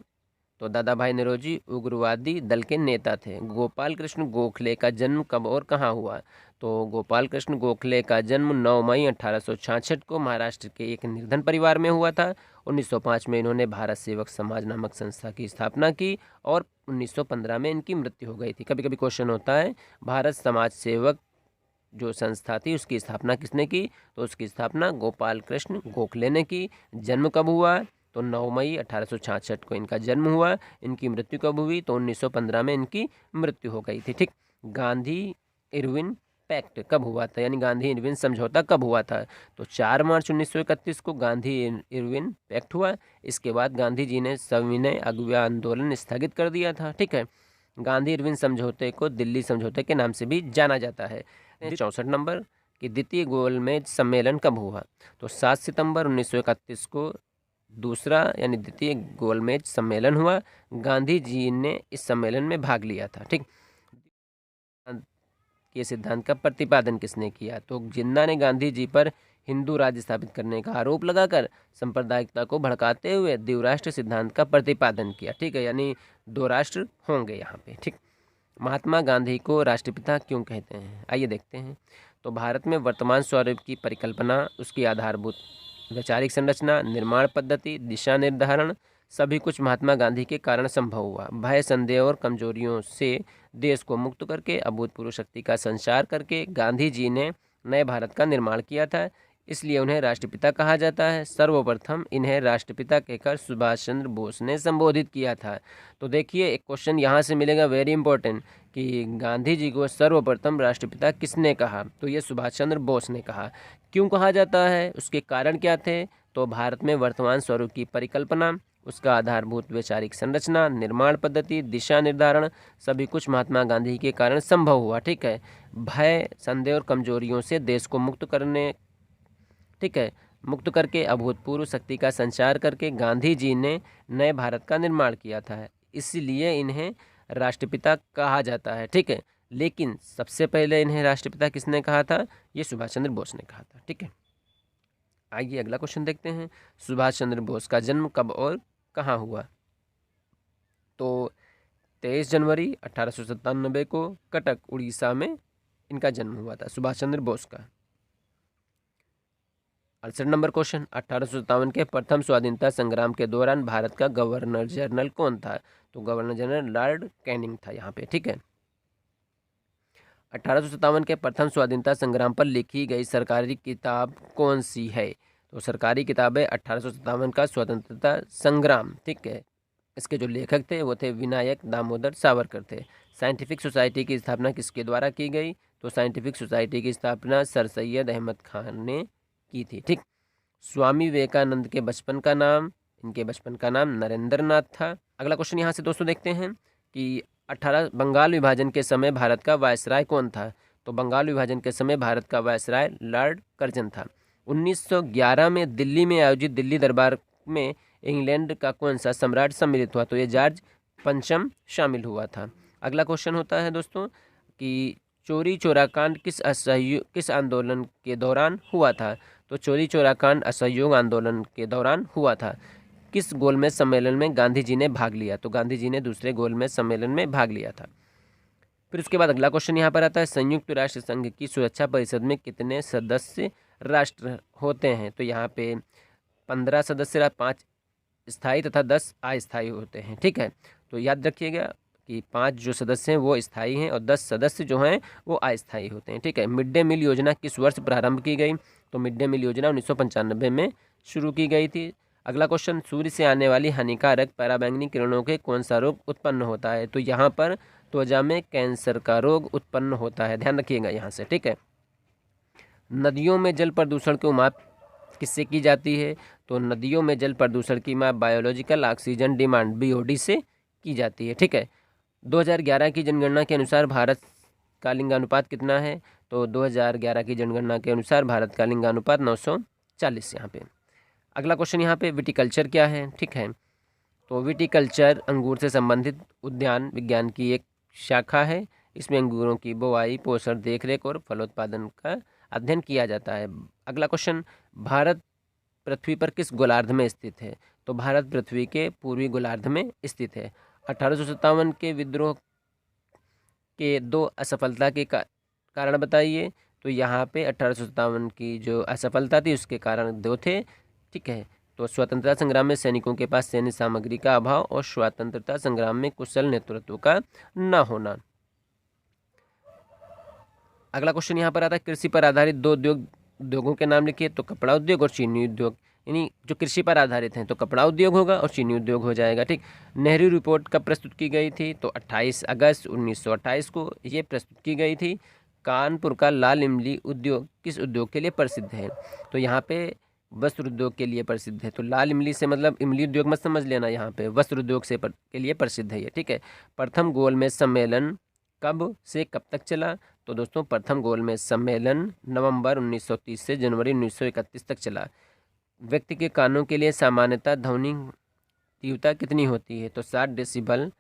तो दादा भाई नौरोजी उग्रवादी दल के नेता थे। गोपाल कृष्ण गोखले का जन्म कब और कहाँ हुआ? तो गोपाल कृष्ण गोखले का जन्म 9 मई 1866 को महाराष्ट्र के एक निर्धन परिवार में हुआ था। 1905 में इन्होंने भारत सेवक समाज नामक संस्था की स्थापना की और 1915 में इनकी मृत्यु हो गई थी। कभी कभी क्वेश्चन होता है भारत समाज सेवक जो संस्था थी उसकी स्थापना किसने की? तो उसकी स्थापना गोपाल कृष्ण गोखले ने की। जन्म कब हुआ? तो 9 मई 1866 को इनका जन्म हुआ। इनकी मृत्यु कब हुई? तो 1915 में इनकी मृत्यु हो गई थी। ठीक। गांधी इरविन पैक्ट कब हुआ था, यानी गांधी इरविन समझौता कब हुआ था? तो 4 मार्च 1931 को गांधी इरविन पैक्ट हुआ। इसके बाद गांधी जी ने सविनय अवज्ञा आंदोलन स्थगित कर दिया था। ठीक है। गांधी इरविन समझौते को दिल्ली समझौते के नाम से भी जाना जाता है। 64 नंबर कि द्वितीय गोलमेज सम्मेलन कब हुआ? तो 7 सितंबर 1931 को दूसरा यानी द्वितीय गोलमेज सम्मेलन हुआ। गांधी जी ने इस सम्मेलन में भाग लिया था। ठीक। ये सिद्धांत का प्रतिपादन किसने किया? तो जिन्ना ने गांधी जी पर हिंदू राज्य स्थापित करने का आरोप लगाकर सांप्रदायिकता को भड़काते हुए द्विराष्ट्र सिद्धांत का प्रतिपादन किया। ठीक है, यानी 2 राष्ट्र होंगे यहाँ पे। ठीक। महात्मा गांधी को राष्ट्रपिता क्यों कहते हैं? आइए देखते हैं। तो भारत में वर्तमान स्वरूप की परिकल्पना, उसकी आधारभूत वैचारिक संरचना, निर्माण पद्धति, दिशा निर्धारण सभी कुछ महात्मा गांधी के कारण संभव हुआ। भय, संदेह और कमजोरियों से देश को मुक्त करके अभूतपूर्व शक्ति का संचार करके गांधी जी ने नए भारत का निर्माण किया था, इसलिए उन्हें राष्ट्रपिता कहा जाता है। सर्वप्रथम इन्हें राष्ट्रपिता कहकर सुभाष चंद्र बोस ने संबोधित किया था। तो देखिए एक क्वेश्चन यहाँ से मिलेगा वेरी इंपॉर्टेंट कि गांधी जी को सर्वप्रथम राष्ट्रपिता किसने कहा? तो ये सुभाष चंद्र बोस ने कहा। क्यों कहा जाता है, उसके कारण क्या थे? तो भारत में वर्तमान स्वरूप की परिकल्पना, उसका आधारभूत वैचारिक संरचना, निर्माण पद्धति, दिशा निर्धारण सभी कुछ महात्मा गांधी के कारण संभव हुआ। ठीक है। भय, संदेह और कमजोरियों से देश को मुक्त करने, ठीक है, मुक्त करके अभूतपूर्व शक्ति का संचार करके गांधी जी ने नए भारत का निर्माण किया था, इसलिए इन्हें राष्ट्रपिता कहा जाता है। ठीक है। लेकिन सबसे पहले इन्हें राष्ट्रपिता किसने कहा था? ये सुभाष चंद्र बोस ने कहा था। ठीक है। आइए अगला क्वेश्चन देखते हैं। सुभाष चंद्र बोस का जन्म कब और कहाँ हुआ? तो 23 जनवरी 1897 को कटक उड़ीसा में इनका जन्म हुआ था, सुभाष चंद्र बोस का। 68 नंबर क्वेश्चन, 1857 के प्रथम स्वाधीनता संग्राम के दौरान भारत का गवर्नर जनरल कौन था? तो गवर्नर जनरल लॉर्ड कैनिंग था यहाँ पे। ठीक है। 1857 के प्रथम स्वाधीनता संग्राम पर लिखी गई सरकारी किताब कौन सी है? तो सरकारी किताब है 1857 का स्वतंत्रता संग्राम। ठीक है। इसके जो लेखक थे वो थे विनायक दामोदर सावरकर थे। साइंटिफिक सोसाइटी की स्थापना किसके द्वारा की गई? तो साइंटिफिक सोसाइटी की स्थापना सर सैयद अहमद खान ने की थी। ठीक। स्वामी विवेकानंद के बचपन का नाम, इनके बचपन का नाम नरेंद्र नाथ था। अगला क्वेश्चन यहाँ से दोस्तों देखते हैं कि 18 बंगाल विभाजन के समय भारत का वायसराय कौन था? तो बंगाल विभाजन के समय भारत का वायसराय लॉर्ड कर्जन था। 1911 में दिल्ली में आयोजित दिल्ली दरबार में इंग्लैंड का कौन सा सम्राट सम्मिलित हुआ? तो ये जॉर्ज पंचम शामिल हुआ था। अगला क्वेश्चन होता है दोस्तों कि चोरी चोरा कांड किस आंदोलन के दौरान हुआ था? तो चोरी चोरा कांड असहयोग आंदोलन के दौरान हुआ था। किस गोलमेज सम्मेलन में गांधी जी ने भाग लिया? तो गांधी जी ने दूसरे गोलमेज सम्मेलन में भाग लिया था। फिर उसके बाद अगला क्वेश्चन यहाँ पर आता है, संयुक्त राष्ट्र संघ की सुरक्षा परिषद में कितने सदस्य राष्ट्र होते हैं? तो यहाँ पे 15 सदस्य, 5 स्थायी तथा 10 अस्थायी होते हैं। ठीक है। तो याद रखिएगा कि 5 जो सदस्य हैं वो स्थायी हैं और 10 सदस्य जो हैं वो अस्थायी होते हैं। ठीक है। मिड डे मील योजना किस वर्ष प्रारंभ की गई? तो मिड डे मील योजना 1995 में शुरू की गई थी। अगला क्वेश्चन, सूर्य से आने वाली हानिकारक पराबैंगनी किरणों के कौन सा रोग उत्पन्न होता है? तो यहाँ पर त्वचा में कैंसर का रोग उत्पन्न होता है, ध्यान रखिएगा यहाँ से। ठीक है। नदियों में जल प्रदूषण की माप किससे की जाती है? तो नदियों में जल प्रदूषण की माप बायोलॉजिकल ऑक्सीजन डिमांड BOD से की जाती है। ठीक है। 2011 की जनगणना के अनुसार भारत का लिंगानुपात कितना है? तो 2011 की जनगणना के अनुसार भारत का लिंगानुपात 940 यहाँ पे। अगला क्वेश्चन यहाँ पे विटिकल्चर क्या है? ठीक है, तो विटिकल्चर अंगूर से संबंधित उद्यान विज्ञान की एक शाखा है। इसमें अंगूरों की बुवाई, पोषण, देखरेख और फलोत्पादन का अध्ययन किया जाता है। अगला क्वेश्चन, भारत पृथ्वी पर किस गोलार्ध में स्थित है? तो भारत पृथ्वी के पूर्वी गोलार्ध में स्थित है। 1857 के विद्रोह के 2 असफलता के कारण बताइए। तो यहाँ पे 1857 की जो असफलता थी उसके कारण 2 थे। ठीक है, तो स्वतंत्रता संग्राम में सैनिकों के पास सैन्य सामग्री का अभाव और स्वतंत्रता संग्राम में कुशल नेतृत्व का न होना। अगला क्वेश्चन यहाँ पर आता है, कृषि पर आधारित 2 उद्योगों के नाम लिखिए। तो कपड़ा उद्योग और चीनी उद्योग, यानी जो कृषि पर आधारित हैं तो कपड़ा उद्योग होगा और चीनी उद्योग हो जाएगा। ठीक, नेहरू रिपोर्ट कब प्रस्तुत की गई थी? तो 28 अगस्त 1928 को ये प्रस्तुत की गई थी। कानपुर का लाल इमली उद्योग किस उद्योग के लिए प्रसिद्ध है? तो यहाँ पे वस्त्र उद्योग के लिए प्रसिद्ध है। तो लाल इमली से मतलब इमली उद्योग मत समझ लेना, यहाँ पे वस्त्र उद्योग से के लिए प्रसिद्ध है ये। ठीक है, प्रथम गोलमेज सम्मेलन कब से कब तक चला? तो दोस्तों प्रथम गोलमेज सम्मेलन नवंबर 1930 से जनवरी 1931 तक चला। व्यक्ति के कानों के लिए सामान्यतः ध्वनि तीव्रता कितनी होती है? तो 60 डेसिबल।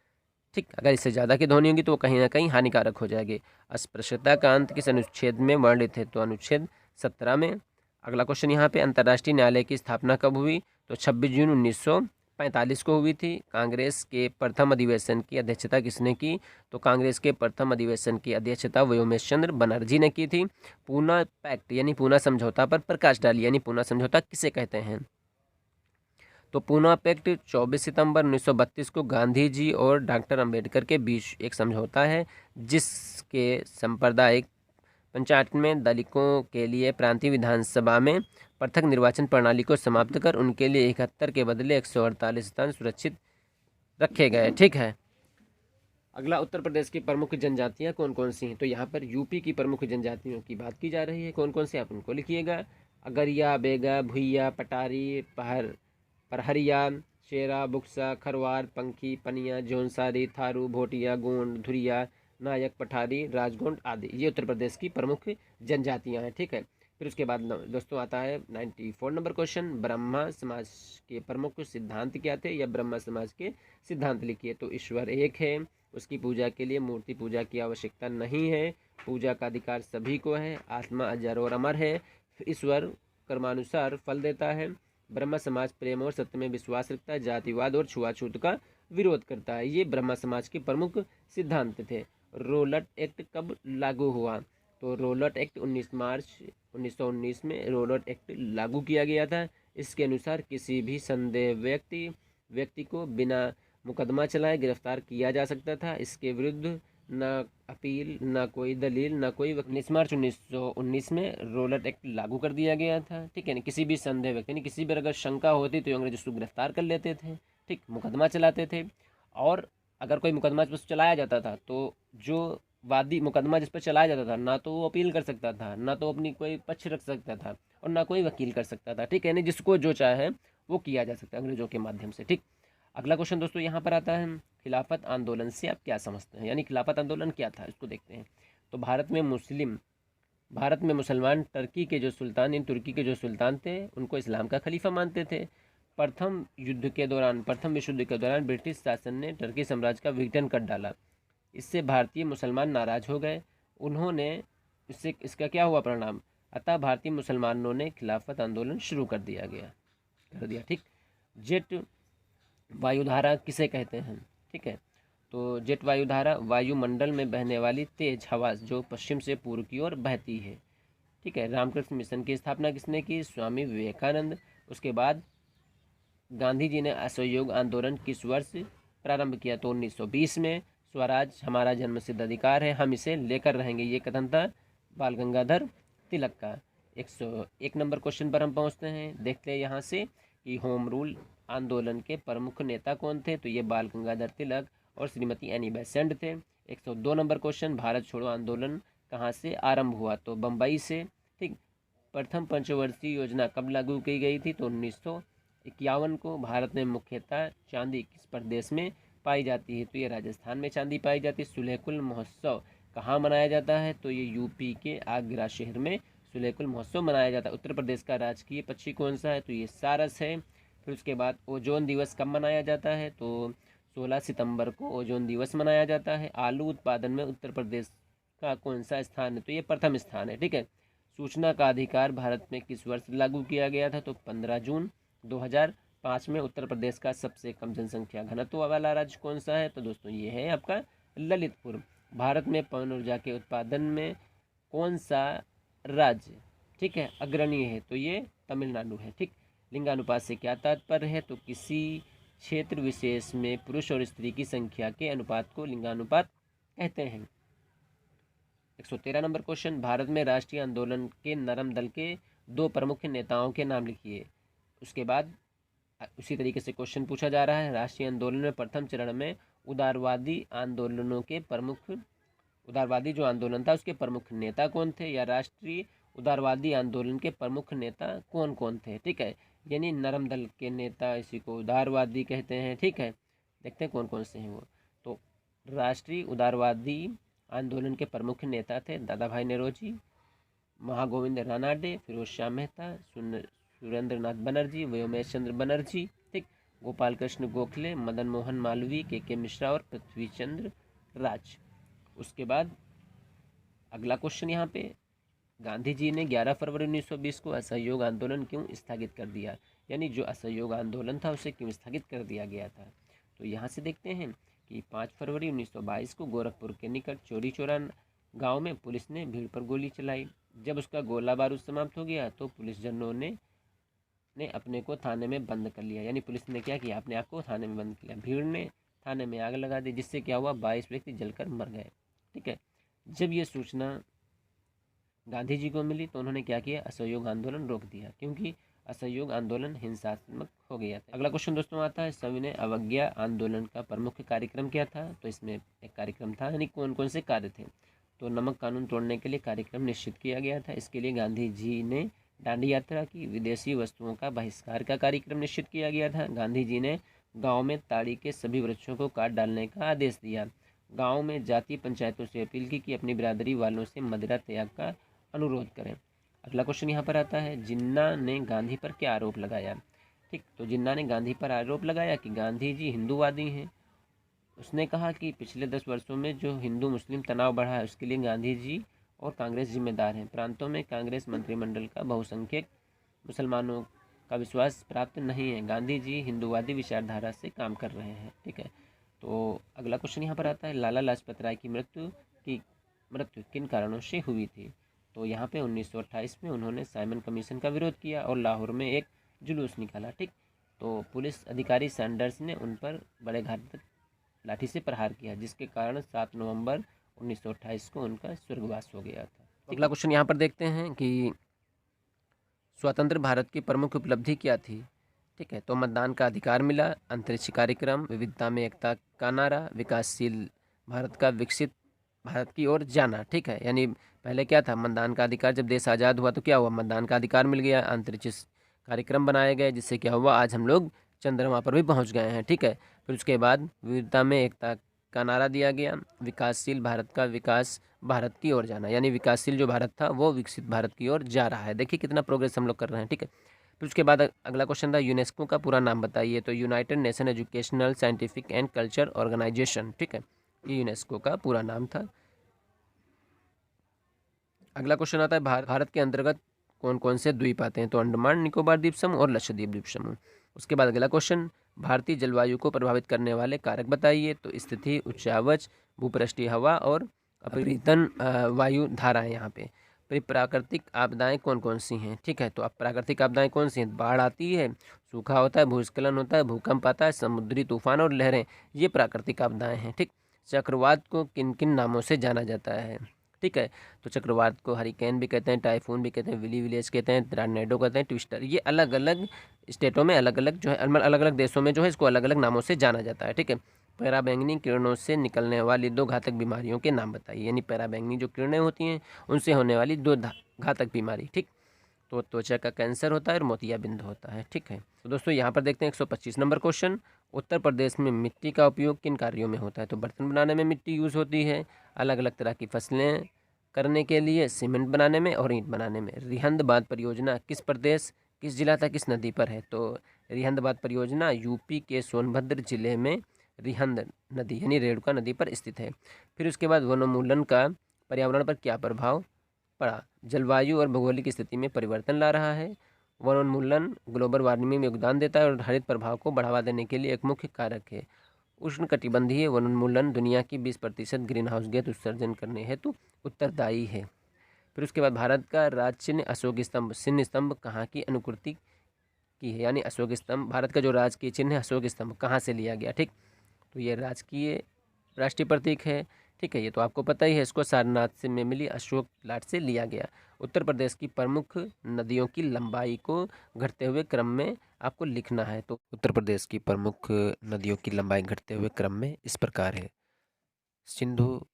ठीक, अगर इससे ज़्यादा की ध्वनि होगी तो वो कहीं ना कहीं हानिकारक हो जाएगी। अस्पृश्यता का अंत किस अनुच्छेद में वर्णित है? तो अनुच्छेद 17 में। अगला क्वेश्चन यहाँ पे, अंतर्राष्ट्रीय न्यायालय की स्थापना कब हुई? तो 26 जून 1945 को हुई थी। कांग्रेस के प्रथम अधिवेशन की अध्यक्षता किसने की? तो कांग्रेस के प्रथम अधिवेशन की अध्यक्षता व्योमेश चंद्र बनर्जी ने की थी। पूना पैक्ट यानी पूना समझौता पर प्रकाश डालिए, यानी पूना समझौता किसे कहते हैं? तो पूना पैक्ट 24 सितंबर 1932 को गांधी जी और डॉक्टर अंबेडकर के बीच एक समझौता है, जिसके सांप्रदायिक पंचायत में दलितों के लिए प्रांतीय विधानसभा में पृथक निर्वाचन प्रणाली को समाप्त कर उनके लिए 71 के बदले 148 स्थान सुरक्षित रखे गए। ठीक है। अगला, उत्तर प्रदेश की प्रमुख जनजातियां कौन कौन सी हैं? तो यहाँ पर यूपी की प्रमुख जनजातियों की बात की जा रही है। कौन कौन सी, आप उनको लिखिएगा। अगरिया, बेगा, भुइया, पटारी, परहरिया, शेरा, बुक्सा, खरवार, पंखी, पनिया, जौनसारी, थारू, भोटिया, गोंड, धुरिया, नायक, पठारी, राजगोंड आदि, ये उत्तर प्रदेश की प्रमुख जनजातियां हैं। ठीक है, फिर उसके बाद दोस्तों आता है 94 नंबर क्वेश्चन, ब्रह्मा समाज के प्रमुख सिद्धांत क्या थे? या ब्रह्मा समाज के सिद्धांत लिखिए। तो ईश्वर एक है, उसकी पूजा के लिए मूर्ति पूजा की आवश्यकता नहीं है, पूजा का अधिकार सभी को है, आत्मा अजर और अमर है, ईश्वर कर्मानुसार फल देता है, ब्रह्मा समाज प्रेम और सत्य में विश्वास रखता है, जातिवाद और छुआछूत का विरोध करता है। ये ब्रह्मा समाज के प्रमुख सिद्धांत थे। रोलट एक्ट कब लागू हुआ? तो रोलट एक्ट 19 मार्च 1919 में रोलट एक्ट लागू किया गया था। इसके अनुसार किसी भी संदेह व्यक्ति को बिना मुकदमा चलाए गिरफ्तार किया जा सकता था। इसके विरुद्ध न अपील, न कोई दलील, न कोई 19 मार्च 1919 में रोलट एक्ट लागू कर दिया गया था। ठीक है, किसी भी संदेह व्यक्ति, यानी किसी भी अगर शंका होती तो अंग्रेज उसको गिरफ्तार कर लेते थे। ठीक, मुकदमा चलाते थे। और अगर कोई मुकदमा जिस पर चलाया जाता था तो जो वादी मुकदमा जिस पर चलाया जाता था, ना तो वो अपील कर सकता था, ना तो अपनी कोई पक्ष रख सकता था, और ना कोई वकील कर सकता था। ठीक है, यानी जिसको जो चाहे वो किया जा सकता है अंग्रेजों के माध्यम से। ठीक, अगला क्वेश्चन दोस्तों यहाँ पर आता है, खिलाफत आंदोलन से आप क्या समझते हैं? यानी खिलाफत आंदोलन क्या था, इसको देखते हैं। तो भारत में मुसलमान तुर्की के जो सुल्तान थे उनको इस्लाम का खलीफा मानते थे। प्रथम विश्व युद्ध के दौरान ब्रिटिश शासन ने तुर्की साम्राज्य का विघटन कर डाला। इससे भारतीय मुसलमान नाराज हो गए। इसका क्या हुआ परिणाम? अतः भारतीय मुसलमानों ने खिलाफत आंदोलन शुरू कर दिया। ठीक, जेट वायुधारा किसे कहते हैं? ठीक है, तो जेट वायुधारा वायुमंडल में बहने वाली तेज हवा जो पश्चिम से पूर्व की ओर बहती है। ठीक है, रामकृष्ण मिशन की स्थापना किसने की? स्वामी विवेकानंद। उसके बाद गांधी जी ने असहयोग आंदोलन किस वर्ष प्रारंभ किया? तो 1920 में। स्वराज हमारा जन्मसिद्ध अधिकार है, हम इसे लेकर रहेंगे, ये कथन था बाल गंगाधर तिलक का। 101 नंबर क्वेश्चन पर हम पहुंचते हैं। देखते हैं यहाँ से कि होम रूल आंदोलन के प्रमुख नेता कौन थे? तो ये बाल गंगाधर तिलक और श्रीमती एनी बेसेंट थे। 102 नंबर क्वेश्चन, भारत छोड़ो आंदोलन कहाँ से आरंभ हुआ? तो बम्बई से। ठीक, प्रथम पंचवर्षीय योजना कब लागू की गई थी? तो 51 को भारत में मुख्यतः चांदी किस प्रदेश में पाई जाती है? तो ये राजस्थान में चांदी पाई जाती है। सुलेकुल महोत्सव कहाँ मनाया जाता है? तो ये यूपी के आगरा शहर में सुलेकुल महोत्सव मनाया जाता है। उत्तर प्रदेश का राजकीय पक्षी कौन सा है? तो ये सारस है। फिर उसके बाद ओजोन दिवस कब मनाया जाता है? तो 16 सितंबर को ओजोन दिवस मनाया जाता है। आलू उत्पादन में उत्तर प्रदेश का कौन सा स्थान है? तो ये प्रथम स्थान है। ठीक है। सूचना का अधिकार भारत में किस वर्ष लागू किया गया था? तो 15 जून 2005 में। उत्तर प्रदेश का सबसे कम जनसंख्या घनत्व वाला राज्य कौन सा है? तो दोस्तों ये है आपका ललितपुर। भारत में पवन ऊर्जा के उत्पादन में कौन सा राज्य, ठीक है, अग्रणी है? तो ये तमिलनाडु है। ठीक। लिंगानुपात से क्या तात्पर्य है? तो किसी क्षेत्र विशेष में पुरुष और स्त्री की संख्या के अनुपात को लिंगानुपात कहते हैं। 113 नंबर क्वेश्चन, भारत में राष्ट्रीय आंदोलन के नरम दल के 2 प्रमुख नेताओं के नाम लिखिए। उसके बाद उसी तरीके से क्वेश्चन पूछा जा रहा है, राष्ट्रीय आंदोलन में प्रथम चरण में उदारवादी आंदोलनों के प्रमुख, उदारवादी जो आंदोलन था उसके प्रमुख नेता कौन थे? या राष्ट्रीय उदारवादी आंदोलन के प्रमुख नेता कौन कौन थे? ठीक है, यानी नरम दल के नेता, इसी को उदारवादी कहते हैं। ठीक है, देखते हैं कौन कौन से हैं वो। तो राष्ट्रीय उदारवादी आंदोलन के प्रमुख नेता थे दादा भाई नौरोजी, महागोविंद रानाडे, फिरोज शाह मेहता, सुरेंद्र नाथ बनर्जी, व्योमेश चंद्र बनर्जी, ठीक, गोपाल कृष्ण गोखले, मदन मोहन मालवीय, के मिश्रा और पृथ्वी चंद्र राज। उसके बाद अगला क्वेश्चन यहाँ पे, गांधी जी ने 11 फरवरी 1920 को असहयोग आंदोलन क्यों स्थगित कर दिया? यानी जो असहयोग आंदोलन था उसे क्यों स्थगित कर दिया गया था? तो यहाँ से देखते हैं कि 5 फरवरी 1922 को गोरखपुर के निकट चौरी चौरा गाँव में पुलिस ने भीड़ पर गोली चलाई। जब उसका गोला बारूद समाप्त हो गया तो पुलिस जनों ने अपने को थाने में बंद कर लिया। यानी पुलिस ने क्या किया? अपने आप को थाने में बंद किया। भीड़ ने थाने में आग लगा दी, जिससे क्या हुआ? 22 व्यक्ति जलकर मर गए। ठीक है। जब ये सूचना गांधी जी को मिली तो उन्होंने क्या किया? असहयोग आंदोलन रोक दिया, क्योंकि असहयोग आंदोलन हिंसात्मक हो गया था। अगला क्वेश्चन दोस्तों आता है, सविनय अवज्ञा आंदोलन का प्रमुख कार्यक्रम क्या था? तो इसमें एक कार्यक्रम था, यानी कौन कौन से कार्य थे? तो नमक कानून तोड़ने के लिए कार्यक्रम निश्चित किया गया था। इसके लिए गांधी जी ने दांडी यात्रा की। विदेशी वस्तुओं का बहिष्कार का कार्यक्रम निश्चित किया गया था। गांधी जी ने गांव में ताड़ी के सभी वृक्षों को काट डालने का आदेश दिया। गांव में जाति पंचायतों से अपील की कि अपनी बिरादरी वालों से मदिरा त्याग का अनुरोध करें। अगला क्वेश्चन यहाँ पर आता है, जिन्ना ने गांधी पर क्या आरोप लगाया? ठीक, तो जिन्ना ने गांधी पर आरोप लगाया कि गांधी जी हिंदूवादी हैं। उसने कहा कि पिछले 10 वर्षों में जो हिंदू मुस्लिम तनाव बढ़ा है उसके लिए गांधी जी और कांग्रेस जिम्मेदार हैं। प्रांतों में कांग्रेस मंत्रिमंडल का बहुसंख्यक मुसलमानों का विश्वास प्राप्त नहीं है। गांधी जी हिंदूवादी विचारधारा से काम कर रहे हैं। ठीक है। तो अगला क्वेश्चन यहाँ पर आता है, लाला लाजपत राय की मृत्यु किन कारणों से हुई थी? तो यहाँ पे 1928 में उन्होंने साइमन कमीशन का विरोध किया और लाहौर में एक जुलूस निकाला। ठीक, तो पुलिस अधिकारी सैंडर्स ने उन पर बड़े घातक लाठी से प्रहार किया, जिसके कारण 7 नवंबर 1928 को उनका स्वर्गवास हो गया था। अगला क्वेश्चन यहाँ पर देखते हैं कि स्वतंत्र भारत की प्रमुख उपलब्धि क्या थी? ठीक है, तो मतदान का अधिकार मिला, अंतरिक्ष कार्यक्रम, विविधता में एकता का नारा, विकासशील भारत का विकसित भारत की ओर जाना। ठीक है, यानी पहले क्या था? मतदान का अधिकार। जब देश आज़ाद हुआ तो क्या हुआ? मतदान का अधिकार मिल गया, अंतरिक्ष कार्यक्रम बनाए गए, जिससे क्या हुआ? आज हम लोग चंद्रमा पर भी पहुंच गए हैं। ठीक है। फिर उसके बाद विविधता में एकता का नारा दिया गया, विकासशील भारत का विकास भारत की ओर जाना, यानी विकासशील जो भारत था वो विकसित भारत की ओर जा रहा है। देखिए कितना प्रोग्रेस हम लोग कर रहे हैं। ठीक है। फिर उसके बाद अगला क्वेश्चन था, यूनेस्को का पूरा नाम बताइए। तो United Nation Educational Scientific and Culture Organisation. ठीक है, ये यूनेस्को का पूरा नाम था। अगला क्वेश्चन आता है, भारत के अंतर्गत कौन कौन से द्वीप आते हैं? तो अंडमान निकोबार द्वीप समूह और लक्षद्वीप द्वीप समूह। उसके बाद अगला क्वेश्चन, भारतीय जलवायु को प्रभावित करने वाले कारक बताइए। तो स्थिति, उच्चावच, भूपृष्ठीय हवा और अपरिवर्तन वायु धाराएं। यहाँ पे प्राकृतिक आपदाएं कौन कौन सी हैं? ठीक है, तो अब प्राकृतिक आपदाएं कौन सी हैं? बाढ़ आती है, सूखा होता है, भूस्खलन होता है, भूकंप आता है, समुद्री तूफान और लहरें, ये प्राकृतिक आपदाएं हैं। ठीक, चक्रवात को किन किन नामों से जाना जाता है? ठीक है, तो चक्रवात को हरिकेन भी कहते हैं, टाइफून भी कहते हैं, विली विलेज कहते हैं, टॉर्नेडो कहते हैं, ट्विस्टर। ये अलग अलग स्टेटों में अलग अलग जो है, अलग अलग देशों में जो है इसको अलग अलग नामों से जाना जाता है। ठीक है। पैराबैंगनी किरणों से निकलने वाली 2 घातक बीमारियों के नाम बताइए। यानी पैराबैंगनी जो किरणें होती हैं उनसे होने वाली 2 घातक बीमारी। ठीक, तो त्वचा का कैंसर होता है और मोतियाबिंद होता है। ठीक है, तो दोस्तों यहाँ पर देखते हैं 125 नंबर क्वेश्चन। उत्तर प्रदेश में मिट्टी का उपयोग किन कार्यों में होता है? तो बर्तन बनाने में मिट्टी यूज़ होती है, अलग अलग तरह की फसलें करने के लिए, सीमेंट बनाने में और ईंट बनाने में। रिहंद बांध परियोजना किस प्रदेश, किस जिला तक किस नदी पर है? तो रिहंद बांध परियोजना यूपी के सोनभद्र जिले में रिहंद नदी यानी रेणुका नदी पर स्थित है। फिर उसके बाद वनोन्मूलन का पर्यावरण पर क्या प्रभाव पड़ा? जलवायु और भौगोलिक स्थिति में परिवर्तन ला रहा है। वनोन्मूलन ग्लोबल वार्मिंग में योगदान देता है और हरित प्रभाव को बढ़ावा देने के लिए एक मुख्य कारक है। उष्णकटिबंधीय वनोन्मूलन दुनिया की 20% ग्रीन हाउस गैस उत्सर्जन करने हेतु उत्तरदायी है। फिर उसके बाद भारत का राज चिन्ह अशोक स्तंभ, चिन्ह स्तंभ कहाँ की अनुकृति की है? यानी अशोक स्तंभ, भारत का जो राजकीय चिन्ह है अशोक स्तंभ कहाँ से लिया गया? ठीक, तो ये राजकीय राष्ट्रीय प्रतीक है। ठीक है, ये तो आपको पता ही है, इसको सारनाथ से में मिली अशोक लाट से लिया गया। उत्तर प्रदेश की प्रमुख नदियों की लंबाई को घटते हुए क्रम में आपको लिखना है। तो उत्तर प्रदेश की प्रमुख नदियों की लंबाई घटते हुए क्रम में इस प्रकार है। सिंधु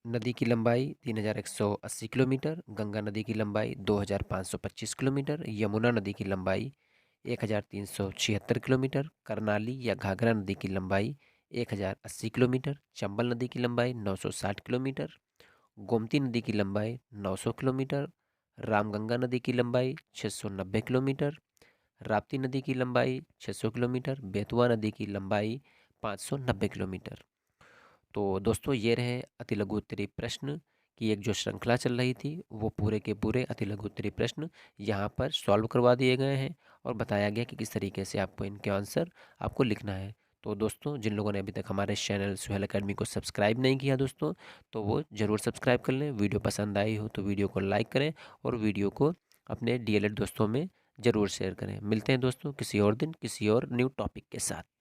नदी की लंबाई 3180 किलोमीटर, गंगा नदी की लंबाई 2525 किलोमीटर, यमुना नदी की लंबाई 1376 किलोमीटर, करनाली या घाघरा नदी की लंबाई 1080 किलोमीटर, चंबल नदी की लंबाई 960 किलोमीटर, गोमती नदी की लंबाई 900 किलोमीटर, रामगंगा नदी की लंबाई 690 किलोमीटर, राप्ती नदी की लंबाई 600 किलोमीटर, बेतवा नदी की लंबाई 590 किलोमीटर। तो दोस्तों ये रहे अति लघु उत्तरीय प्रश्न की एक जो श्रृंखला चल रही थी, वो पूरे के पूरे अति लघु उत्तरीय प्रश्न यहाँ पर सॉल्व करवा दिए गए हैं और बताया गया कि किस तरीके से आपको इनके आंसर आपको लिखना है। तो दोस्तों जिन लोगों ने अभी तक हमारे चैनल सुहेल अकेडमी को सब्सक्राइब नहीं किया दोस्तों, तो वो ज़रूर सब्सक्राइब कर लें। वीडियो पसंद आई हो तो वीडियो को लाइक करें और वीडियो को अपने डीएलएड दोस्तों में ज़रूर शेयर करें। मिलते हैं दोस्तों किसी और दिन किसी और न्यू टॉपिक के साथ।